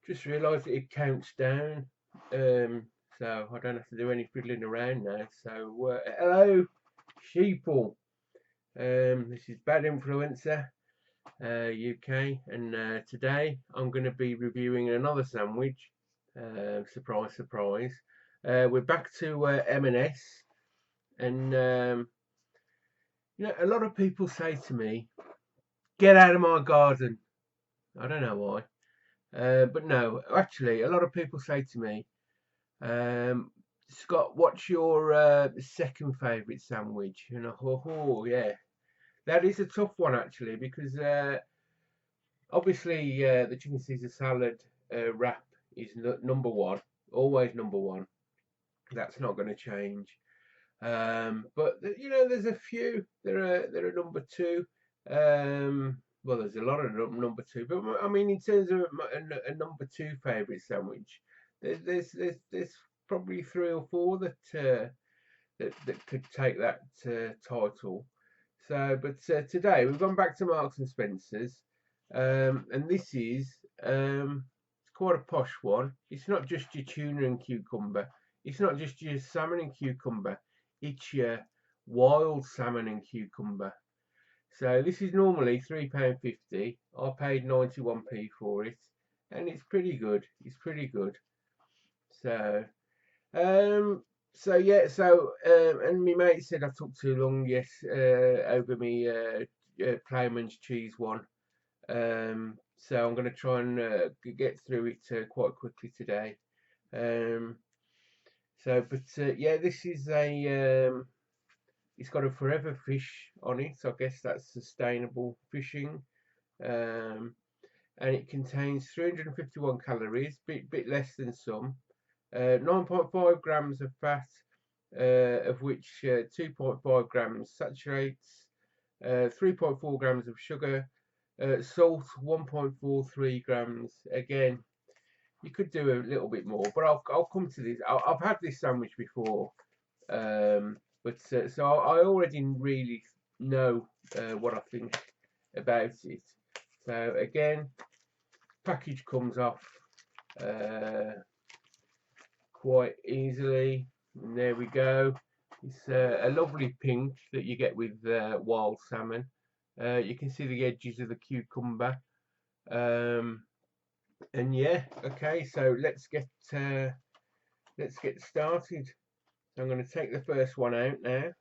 Just realised it counts down, so I don't have to do any fiddling around now. So hello, sheeple. This is Bad Influencer UK, and today I'm going to be reviewing another sandwich. Surprise, surprise. We're back to M&S, and a lot of people say to me, "Get out of my garden." I don't know why, but no, actually, a lot of people say to me, "Scott, what's your second favourite sandwich?" And I thought, oh yeah, that is a tough one actually, because obviously the chicken Caesar salad wrap is number one, always number one. That's not going to change. But there's a few. There are number two. Well, there's a lot of number two, but I mean, in terms of a number two favourite sandwich, there's probably three or four that could take that title. So, but today we've gone back to Marks and Spencers, and this is it's quite a posh one. It's not just your tuna and cucumber. It's not just your salmon and cucumber. It's your wild salmon and cucumber. So this is normally £3.50. I paid 91p for it, and it's pretty good. It's pretty good. So um, and my mate said I took too long, yes, over me Playman's cheese one. So I'm going to try and get through it quite quickly today. Um, yeah, this is it's got a forever fish on it, so I guess that's sustainable fishing. Um, and it contains 351 calories, bit less than some. 9.5 grams of fat, of which 2.5 grams saturates, 3.4 grams of sugar, salt 1.43 grams. Again, you could do a little bit more, but I'll come to this. I've had this sandwich before, but so I already really know what I think about it. So again, package comes off quite easily. And there we go. It's a lovely pink that you get with wild salmon. You can see the edges of the cucumber. And yeah, okay, so let's get started. So I'm going to take the first one out now.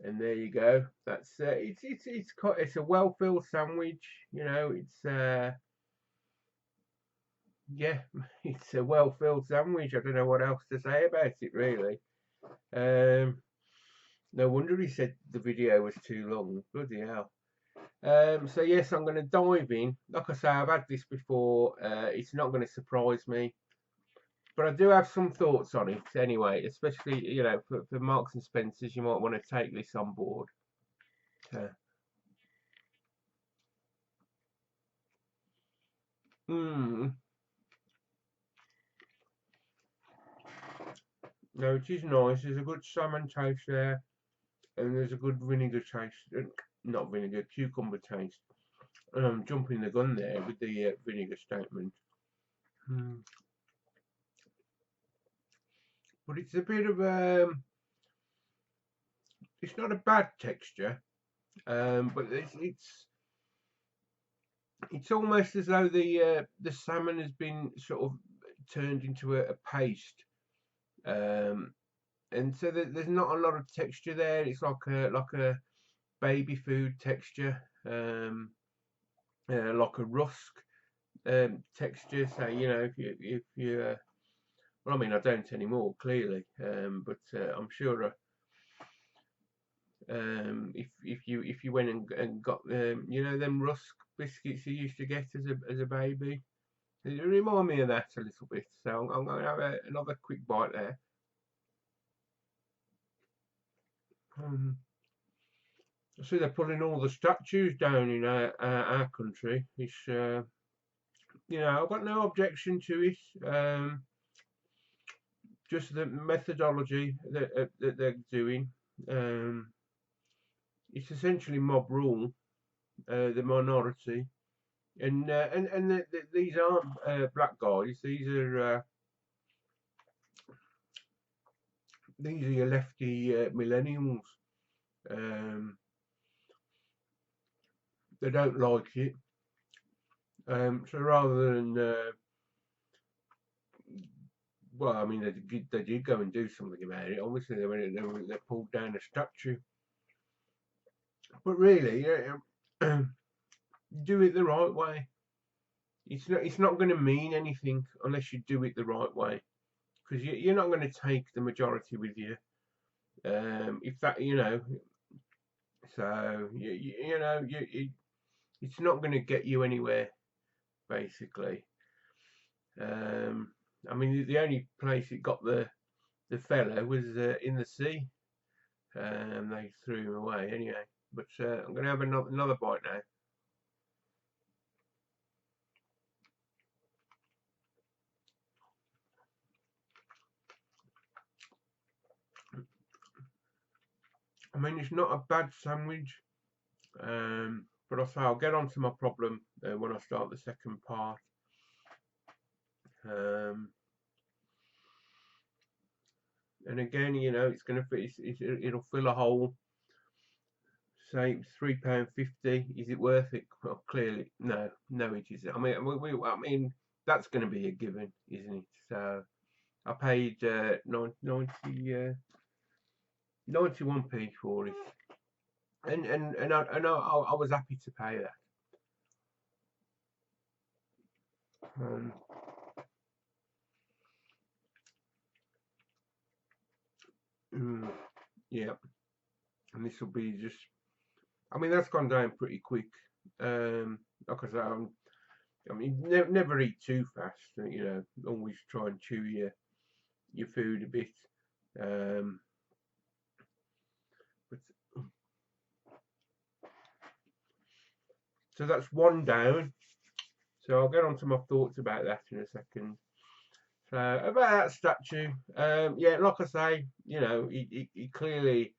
And there you go. That's it's a well-filled sandwich. It's yeah, it's a well-filled sandwich. I don't know what else to say about it really. Um, no wonder he said the video was too long. Bloody hell. So yes, I'm going to dive in. Like I say, I've had this before. It's not going to surprise me, but I do have some thoughts on it anyway. Especially for Marks and Spencers, you might want to take this on board. Uh, mm, no, it is nice. There's a good salmon taste there, and there's a good vinegar taste. Not vinegar, cucumber taste. And I'm jumping the gun there with the vinegar statement. Mm. But it's a bit of it's not a bad texture, but it's almost as though the salmon has been sort of turned into a paste, um, and so there's not a lot of texture there. It's like a baby food texture, like a rusk texture. So if you well, I mean, I don't anymore, clearly, but I'm sure if you went and got them rusk biscuits you used to get as a baby, it remind me of that a little bit. So I'm going to have another quick bite there. I see they're putting all the statues down in our country. It's I've got no objection to it. Just the methodology that they're doing. It's essentially mob rule. the minority, and these aren't black guys. These are your lefty millennials. Um, they don't like it. So rather than well, I mean, they did go and do something about it. Obviously, they pulled down a statue, but really, do it the right way. It's not going to mean anything unless you do it the right way, because you're not going to take the majority with you. If that, so it's not going to get you anywhere, basically. Um, I mean, the only place it got the fella was in the sea. They threw him away anyway. But I'm going to have another bite now. I mean, it's not a bad sandwich, but I'll get on to my problem when I start the second part. And again, it's going to fit. It'll fill a hole. Say £3.50. Is it worth it? Well, clearly, no, it isn't. I mean, that's going to be a given, isn't it? So I paid 91p for it, and I was happy to pay that. Yeah, and this will be just. I mean, that's gone down pretty quick. Like I say, I mean, never eat too fast. Always try and chew your food a bit. But so that's one down. So I'll get on to my thoughts about that in a second. So about that statue, yeah, like I say, he clearly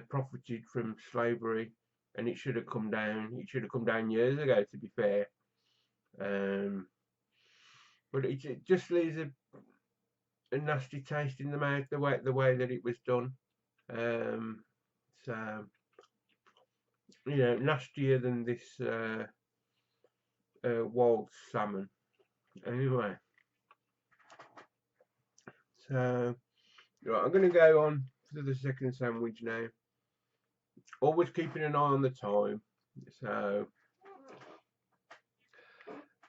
profited from slavery, and it should have come down. It should have come down years ago, to be fair. But it just leaves a nasty taste in the mouth the way that it was done. So nastier than this wild salmon. Anyway, so right, I'm going to go on to the second sandwich now. Always keeping an eye on the time. So,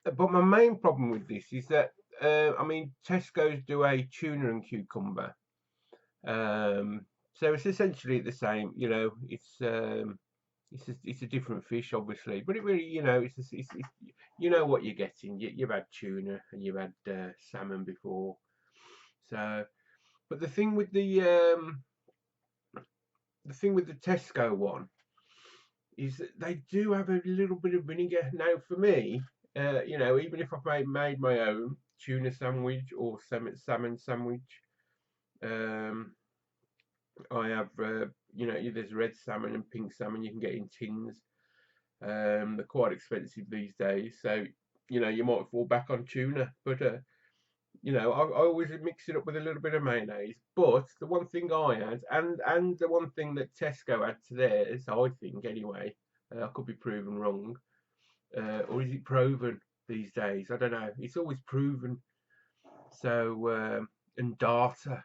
but my main problem with this is that I mean, Tesco's do a tuna and cucumber. So it's essentially the same. It's a different fish, obviously, but it really, it's you know what you're getting. You've had tuna and you've had salmon before. So, but the thing with the Tesco one is that they do have a little bit of vinegar. Now, for me, even if I've made my own tuna sandwich or salmon sandwich, um, I have, there's red salmon and pink salmon you can get in tins. They're quite expensive these days, so you might fall back on tuna, but I always mix it up with a little bit of mayonnaise. But the one thing I had, and the one thing that Tesco had to theirs, I think anyway, I could be proven wrong, or is it proven these days? I don't know. It's always proven. So and data.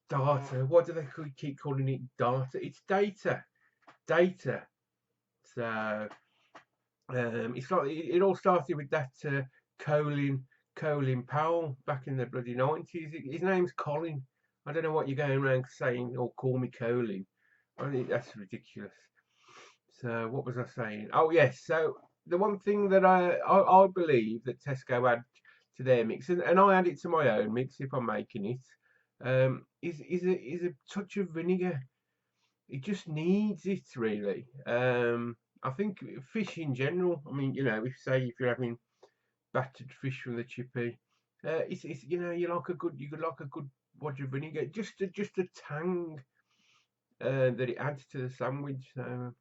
What do they keep calling it? Data. It's data. So it's like it all started with that Colin Powell back in the bloody 90s. His name's Colin. I don't know what you're going around saying, or call me Colin. I think that's ridiculous. So what was I saying? Oh yes. So the one thing that I believe that Tesco add to their mix, and I add it to my own mix if I'm making it, is a touch of vinegar. It just needs it really. I think fish in general. I mean, if you're having battered fish from the chippy, it's you like a good wad of vinegar, just a tang that it adds to the sandwich. So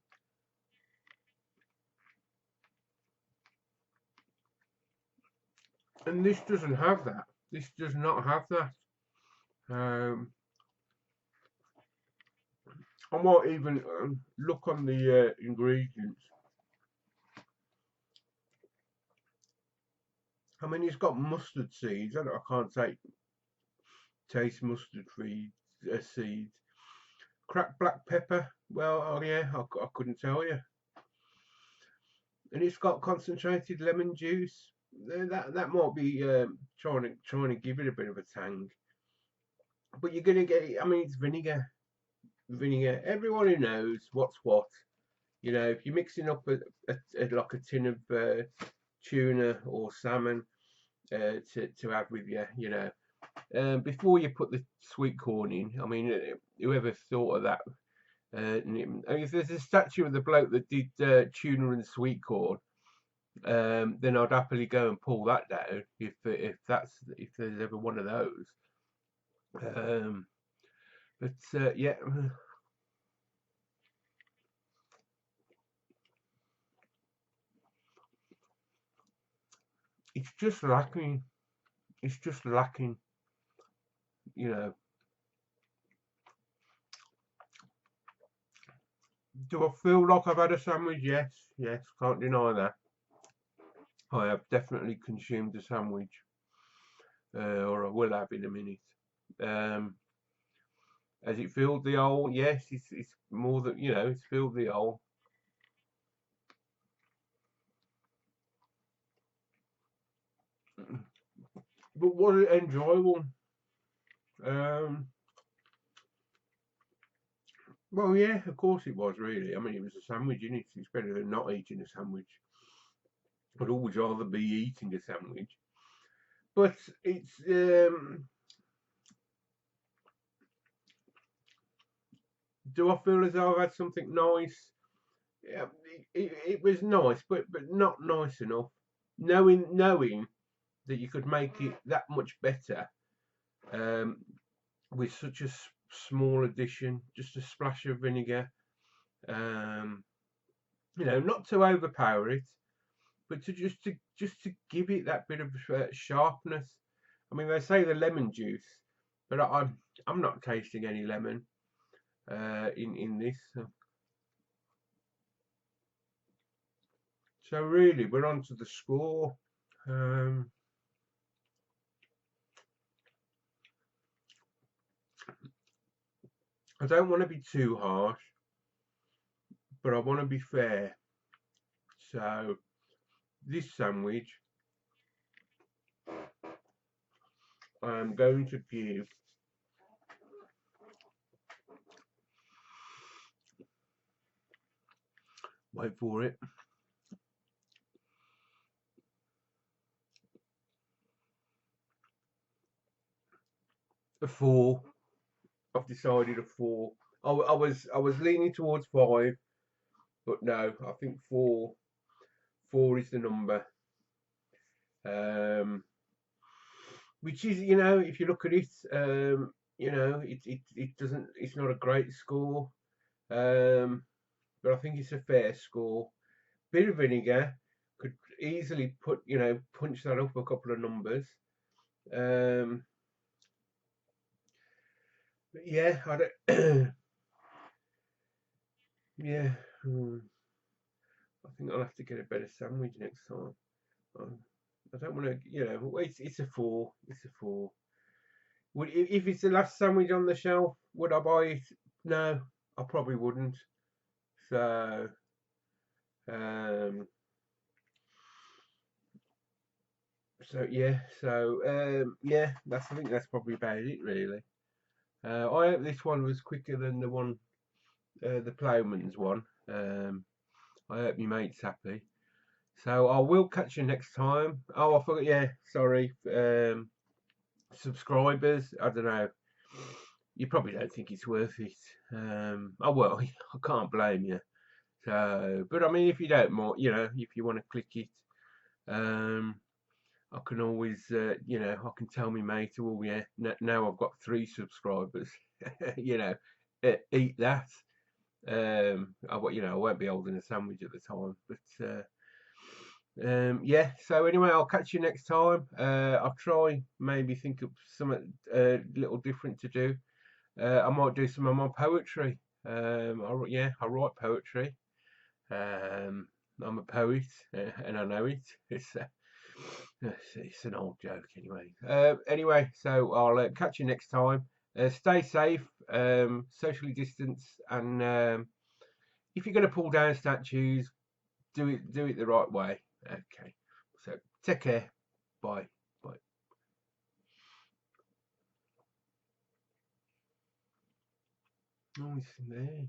And this doesn't have that. This does not have that. Um, I might even look on the ingredients. I mean, it's got mustard seeds. I can't taste mustard seeds. Cracked black pepper. Well, oh yeah, I couldn't tell you. And it's got concentrated lemon juice. That might be trying to give it a bit of a tang. But you're gonna get. I mean, it's vinegar. Vinegar. Everyone who knows what's what. You know, if you're mixing up like a tin of tuna or salmon to have with you, you know, before you put the sweet corn in. I mean, whoever thought of that? If there's a statue of the bloke that did tuna and sweet corn, then I'd happily go and pull that down if there's ever one of those. Um, but yeah, it's just lacking. It's just lacking. You know, do I feel like I've had a sandwich? Yes, yes, can't deny that. I have definitely consumed a sandwich, or I will have in a minute. Um, has it filled the hole? Yes, it's more than it's filled the hole. But was it enjoyable? Um, well, yeah, of course it was. Really, I mean, it was a sandwich, and it's better than not eating a sandwich. I'd always rather be eating a sandwich. But it's do I feel as though I've had something nice? Yeah, it was nice, but not nice enough. Knowing that you could make it that much better um, with such a small addition, just a splash of vinegar. Um, not to overpower it, but to give it that bit of sharpness. I mean, they say the lemon juice, but I'm not tasting any lemon in this. So really, we're on to the score. Um, I don't want to be too harsh, but I want to be fair. So this sandwich, I'm going to give wait for it a 4. I've decided a 4. I was leaning towards 5, but no, I think 4. 4 is the number. Um, which is, if you look at it, it doesn't. It's not a great score, um, but I think it's a fair score. Bit of vinegar could easily punch that up a couple of numbers. Um, but yeah, I don't. Yeah, I think I'll have to get a better sandwich next time. Um, I don't want to, well, it's a 4. It's a 4. If it's the last sandwich on the shelf, would I buy it? No, I probably wouldn't. So, um, yeah. I think that's probably about it, really. I hope this one was quicker than the ploughman's one. I hope your mate's happy. So I will catch you next time. Oh, I forgot. Yeah, sorry. Subscribers. I don't know. You probably don't think it's worth it. Oh well, I can't blame you. So, but I mean, if you don't more, if you want to click it, um, I can always, I can tell me mate, oh yeah, now I've got 3 subscribers. you know, eat that. I won't be holding a sandwich at the time, but Yeah, so anyway, I'll catch you next time. I'll try maybe think of something little different to do. I might do some of my poetry. Yeah, I write poetry. Um, I'm a poet, and I know it. It's an old joke anyway. Anyway, so I'll catch you next time. Stay safe, socially distance, and if you're going to pull down statues, do it the right way. Okay. So take care. Bye. Bye. Oh, it's in there.